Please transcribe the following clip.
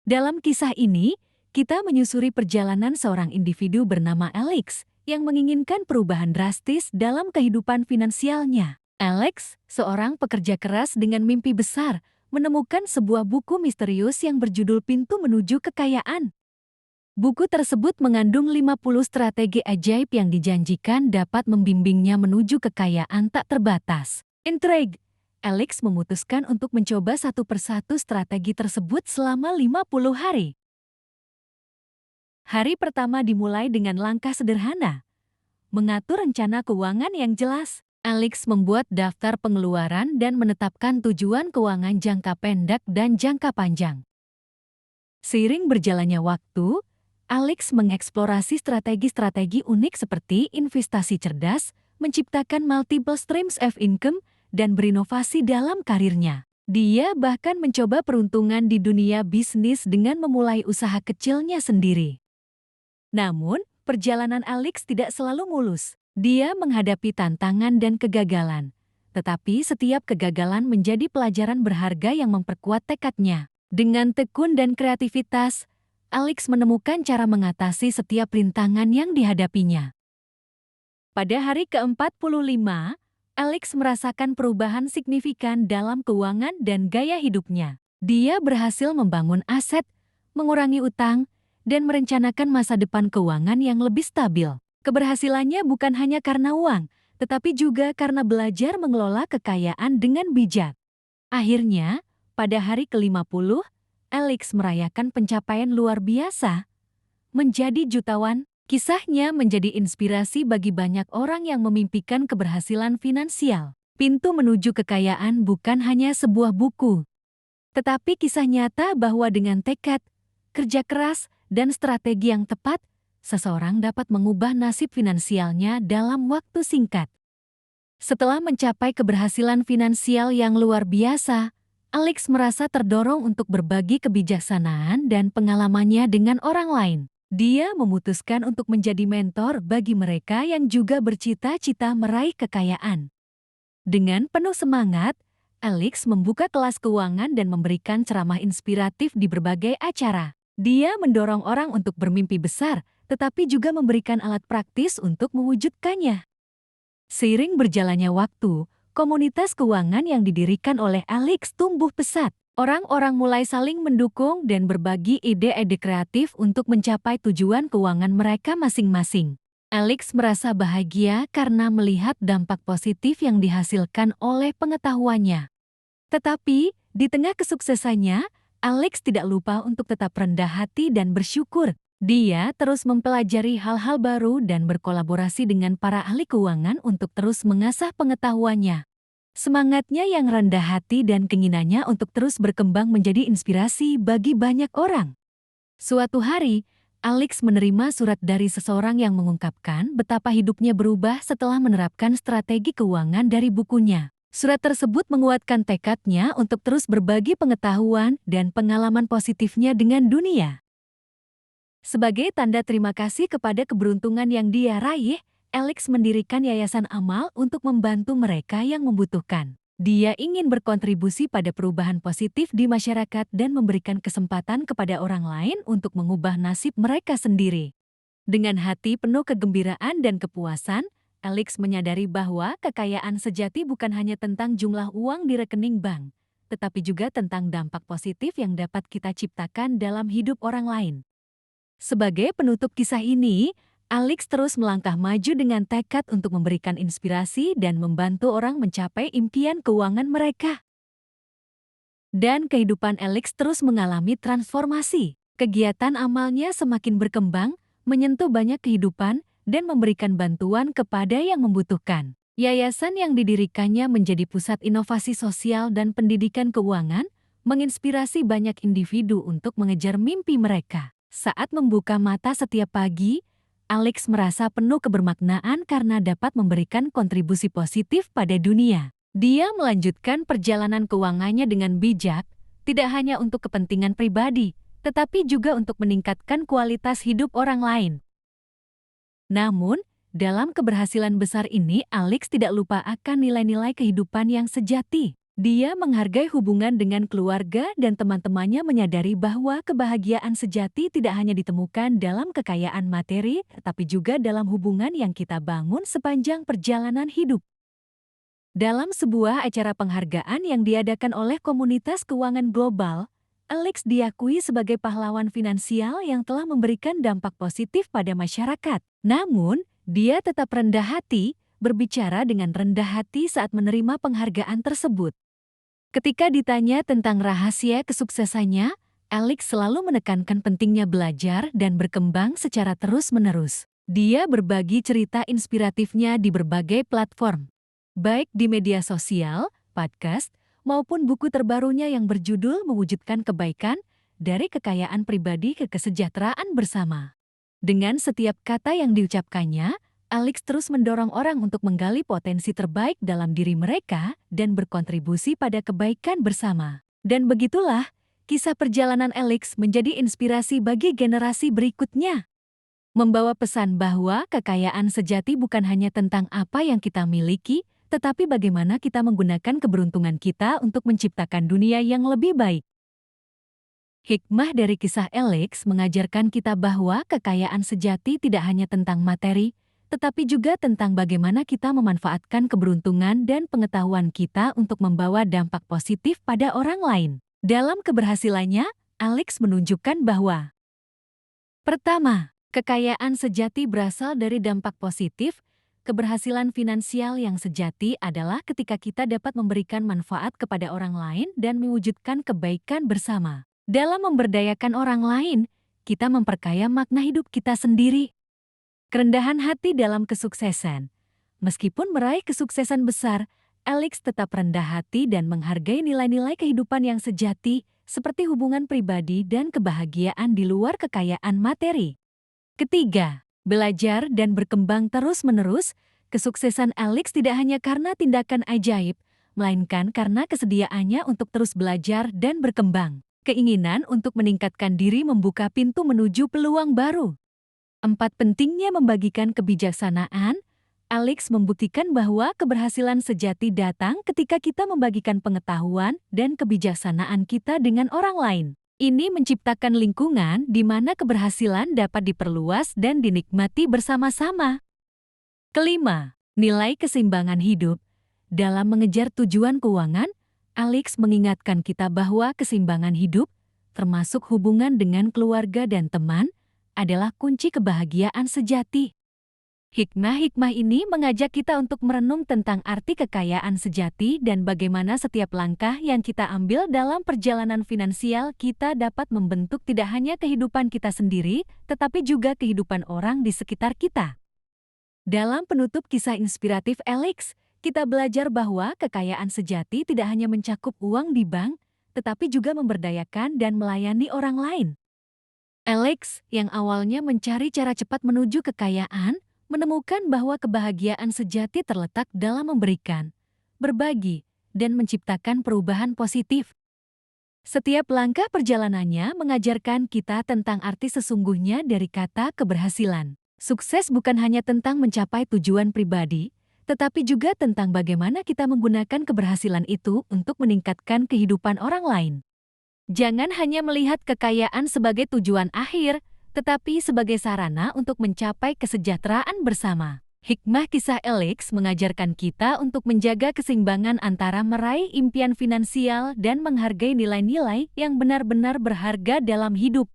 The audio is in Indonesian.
Dalam kisah ini, kita menyusuri perjalanan seorang individu bernama Alex yang menginginkan perubahan drastis dalam kehidupan finansialnya. Alex, seorang pekerja keras dengan mimpi besar, menemukan sebuah buku misterius yang berjudul Pintu Menuju Kekayaan. Buku tersebut mengandung 50 strategi ajaib yang dijanjikan dapat membimbingnya menuju kekayaan tak terbatas. Intrigued, Alex memutuskan untuk mencoba satu persatu strategi tersebut selama 50 hari. Hari pertama dimulai dengan langkah sederhana, mengatur rencana keuangan yang jelas. Alex membuat daftar pengeluaran dan menetapkan tujuan keuangan jangka pendek dan jangka panjang. Seiring berjalannya waktu, Alex mengeksplorasi strategi-strategi unik seperti investasi cerdas, menciptakan multiple streams of income, dan berinovasi dalam karirnya. Dia bahkan mencoba peruntungan di dunia bisnis dengan memulai usaha kecilnya sendiri. Namun, perjalanan Alex tidak selalu mulus. Dia menghadapi tantangan dan kegagalan. Tetapi setiap kegagalan menjadi pelajaran berharga yang memperkuat tekadnya. Dengan tekun dan kreativitas, Alex menemukan cara mengatasi setiap rintangan yang dihadapinya. Pada hari ke-45, Alex merasakan perubahan signifikan dalam keuangan dan gaya hidupnya. Dia berhasil membangun aset, mengurangi utang, dan merencanakan masa depan keuangan yang lebih stabil. Keberhasilannya bukan hanya karena uang, tetapi juga karena belajar mengelola kekayaan dengan bijak. Akhirnya, pada hari ke-50, Alex merayakan pencapaian luar biasa. Menjadi jutawan, kisahnya menjadi inspirasi bagi banyak orang yang memimpikan keberhasilan finansial. Pintu Menuju Kekayaan bukan hanya sebuah buku, tetapi kisah nyata bahwa dengan tekad, kerja keras, dan strategi yang tepat, seseorang dapat mengubah nasib finansialnya dalam waktu singkat. Setelah mencapai keberhasilan finansial yang luar biasa, Alex merasa terdorong untuk berbagi kebijaksanaan dan pengalamannya dengan orang lain. Dia memutuskan untuk menjadi mentor bagi mereka yang juga bercita-cita meraih kekayaan. Dengan penuh semangat, Alex membuka kelas keuangan dan memberikan ceramah inspiratif di berbagai acara. Dia mendorong orang untuk bermimpi besar, tetapi juga memberikan alat praktis untuk mewujudkannya. Seiring berjalannya waktu, komunitas keuangan yang didirikan oleh Alex tumbuh pesat. Orang-orang mulai saling mendukung dan berbagi ide-ide kreatif untuk mencapai tujuan keuangan mereka masing-masing. Alex merasa bahagia karena melihat dampak positif yang dihasilkan oleh pengetahuannya. Tetapi, di tengah kesuksesannya, Alex tidak lupa untuk tetap rendah hati dan bersyukur. Dia terus mempelajari hal-hal baru dan berkolaborasi dengan para ahli keuangan untuk terus mengasah pengetahuannya. Semangatnya yang rendah hati dan keinginannya untuk terus berkembang menjadi inspirasi bagi banyak orang. Suatu hari, Alex menerima surat dari seseorang yang mengungkapkan betapa hidupnya berubah setelah menerapkan strategi keuangan dari bukunya. Surat tersebut menguatkan tekadnya untuk terus berbagi pengetahuan dan pengalaman positifnya dengan dunia. Sebagai tanda terima kasih kepada keberuntungan yang dia raih, Alex mendirikan yayasan amal untuk membantu mereka yang membutuhkan. Dia ingin berkontribusi pada perubahan positif di masyarakat dan memberikan kesempatan kepada orang lain untuk mengubah nasib mereka sendiri. Dengan hati penuh kegembiraan dan kepuasan, Alex menyadari bahwa kekayaan sejati bukan hanya tentang jumlah uang di rekening bank, tetapi juga tentang dampak positif yang dapat kita ciptakan dalam hidup orang lain. Sebagai penutup kisah ini, Alex terus melangkah maju dengan tekad untuk memberikan inspirasi dan membantu orang mencapai impian keuangan mereka. Dan kehidupan Alex terus mengalami transformasi. Kegiatan amalnya semakin berkembang, menyentuh banyak kehidupan, dan memberikan bantuan kepada yang membutuhkan. Yayasan yang didirikannya menjadi pusat inovasi sosial dan pendidikan keuangan, menginspirasi banyak individu untuk mengejar mimpi mereka. Saat membuka mata setiap pagi, Alex merasa penuh kebermaknaan karena dapat memberikan kontribusi positif pada dunia. Dia melanjutkan perjalanan keuangannya dengan bijak, tidak hanya untuk kepentingan pribadi, tetapi juga untuk meningkatkan kualitas hidup orang lain. Namun, dalam keberhasilan besar ini, Alex tidak lupa akan nilai-nilai kehidupan yang sejati. Dia menghargai hubungan dengan keluarga dan teman-temannya, menyadari bahwa kebahagiaan sejati tidak hanya ditemukan dalam kekayaan materi, tetapi juga dalam hubungan yang kita bangun sepanjang perjalanan hidup. Dalam sebuah acara penghargaan yang diadakan oleh komunitas keuangan global, Alex diakui sebagai pahlawan finansial yang telah memberikan dampak positif pada masyarakat. Namun, dia tetap rendah hati, berbicara dengan rendah hati saat menerima penghargaan tersebut. Ketika ditanya tentang rahasia kesuksesannya, Alex selalu menekankan pentingnya belajar dan berkembang secara terus-menerus. Dia berbagi cerita inspiratifnya di berbagai platform, baik di media sosial, podcast, maupun buku terbarunya yang berjudul Mewujudkan Kebaikan, dari Kekayaan Pribadi ke Kesejahteraan Bersama. Dengan setiap kata yang diucapkannya, Alex terus mendorong orang untuk menggali potensi terbaik dalam diri mereka dan berkontribusi pada kebaikan bersama. Dan begitulah, kisah perjalanan Alex menjadi inspirasi bagi generasi berikutnya. Membawa pesan bahwa kekayaan sejati bukan hanya tentang apa yang kita miliki, tetapi bagaimana kita menggunakan keberuntungan kita untuk menciptakan dunia yang lebih baik. Hikmah dari kisah Alex mengajarkan kita bahwa kekayaan sejati tidak hanya tentang materi, tetapi juga tentang bagaimana kita memanfaatkan keberuntungan dan pengetahuan kita untuk membawa dampak positif pada orang lain. Dalam keberhasilannya, Alex menunjukkan bahwa pertama, kekayaan sejati berasal dari dampak positif. Keberhasilan finansial yang sejati adalah ketika kita dapat memberikan manfaat kepada orang lain dan mewujudkan kebaikan bersama. Dalam memberdayakan orang lain, kita memperkaya makna hidup kita sendiri. Kerendahan hati dalam kesuksesan. Meskipun meraih kesuksesan besar, Alex tetap rendah hati dan menghargai nilai-nilai kehidupan yang sejati, seperti hubungan pribadi dan kebahagiaan di luar kekayaan materi. Ketiga, belajar dan berkembang terus-menerus. Kesuksesan Alex tidak hanya karena tindakan ajaib, melainkan karena kesediaannya untuk terus belajar dan berkembang. Keinginan untuk meningkatkan diri membuka pintu menuju peluang baru. 4. Pentingnya membagikan kebijaksanaan. Alex membuktikan bahwa keberhasilan sejati datang ketika kita membagikan pengetahuan dan kebijaksanaan kita dengan orang lain. Ini menciptakan lingkungan di mana keberhasilan dapat diperluas dan dinikmati bersama-sama. Kelima, nilai keseimbangan hidup. Dalam mengejar tujuan keuangan, Alex mengingatkan kita bahwa keseimbangan hidup, termasuk hubungan dengan keluarga dan teman, adalah kunci kebahagiaan sejati. Hikmah-hikmah ini mengajak kita untuk merenung tentang arti kekayaan sejati dan bagaimana setiap langkah yang kita ambil dalam perjalanan finansial kita dapat membentuk tidak hanya kehidupan kita sendiri, tetapi juga kehidupan orang di sekitar kita. Dalam penutup kisah inspiratif Alex, kita belajar bahwa kekayaan sejati tidak hanya mencakup uang di bank, tetapi juga memberdayakan dan melayani orang lain. Alex, yang awalnya mencari cara cepat menuju kekayaan, menemukan bahwa kebahagiaan sejati terletak dalam memberikan, berbagi, dan menciptakan perubahan positif. Setiap langkah perjalanannya mengajarkan kita tentang arti sesungguhnya dari kata keberhasilan. Sukses bukan hanya tentang mencapai tujuan pribadi, tetapi juga tentang bagaimana kita menggunakan keberhasilan itu untuk meningkatkan kehidupan orang lain. Jangan hanya melihat kekayaan sebagai tujuan akhir, tetapi sebagai sarana untuk mencapai kesejahteraan bersama. Hikmah kisah Alex mengajarkan kita untuk menjaga keseimbangan antara meraih impian finansial dan menghargai nilai-nilai yang benar-benar berharga dalam hidup.